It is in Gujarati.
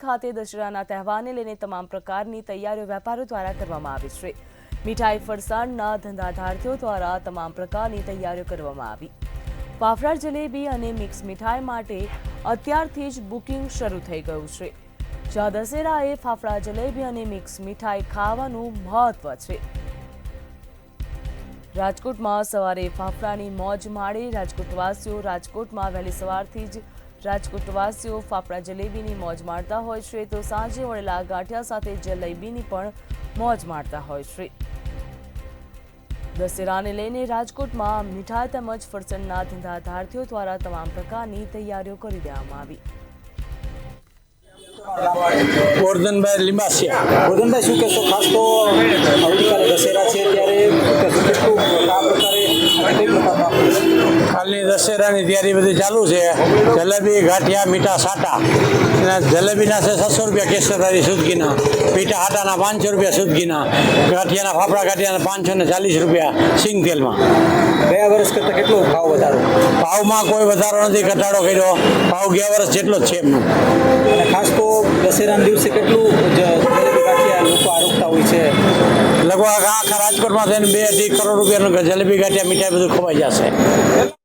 ખાતે દશેરાના તહેવારને લઈને તમામ પ્રકારની તૈયારીઓ વેપારીઓ દ્વારા કરવામાં આવી છે। મીઠાઈ ફરસાણના ધંધાધારકીઓ દ્વારા તમામ પ્રકારની તૈયારીઓ કરવામાં આવી। ફાફડા જલેબી અને મિક્સ મીઠાઈ માટે અત્યારથી જ બુકિંગ શરૂ થઈ ગયું છે। જ્યાં દશેરાએ ફાફડા જલેબી અને મિક્સ મીઠાઈ ખાવાનું મહત્વ છે। રાજકોટમાં સવારે ફાફડાની મોજ માણી રાજકોટવાસીઓ। રાજકોટમાં વહેલી સવારથી જ રાજકોટવાસીઓ ફાફડા જલેબીની મોજ માણતા હોય છે, તો સાંજે વળેલા ગાંઠિયા સાથે જલેબીની પણ મોજ માણતા હોય છે। દશેરાને લઈને રાજકોટમાં મીઠાઈ તેમજ ફરસાણના ધંધાધારકીઓ દ્વારા તમામ પ્રકારની તૈયારીઓ કરી દેવામાં આવી। ગોરધનભાઈ લીંબાસિયા। ગોરધનભાઈ, શું કહેશો? ખાસ તો આવતીકાલે દશેરા છે, ત્યારે કેટલું આ પ્રકારે કાલની દશેરાની તૈયારી બધી ચાલુ છે। જલેબી, ગાંઠિયા, મીઠા સાટા અને જલેબીના છે 600 રૂપિયા કેસરવાળી સુધગીના, મીઠા સાટાના 500 રૂપિયા સુધગીના, ગાંઠિયાના ફાફડા ગાંઠિયાના 540 રૂપિયા સિંગ તેલમાં। ગયા વર્ષ કરતાં કેટલો ભાવ વધારો? ભાવમાં કોઈ વધારો નથી, ઘટાડો કર્યો। ભાવ ગયા વર્ષ જેટલો જ છે એમનો। અને ખાસ તો દશેરાના દિવસે કેટલું જલેબી ગાંઠિયા લોકો આરોગતા હોય છે? લગભગ આખા રાજકોટમાં થઈને 2-2.5 કરોડ રૂપિયાનું જલેબી ગાંઠિયા મીઠાઈ બધું ખવાઈ જશે।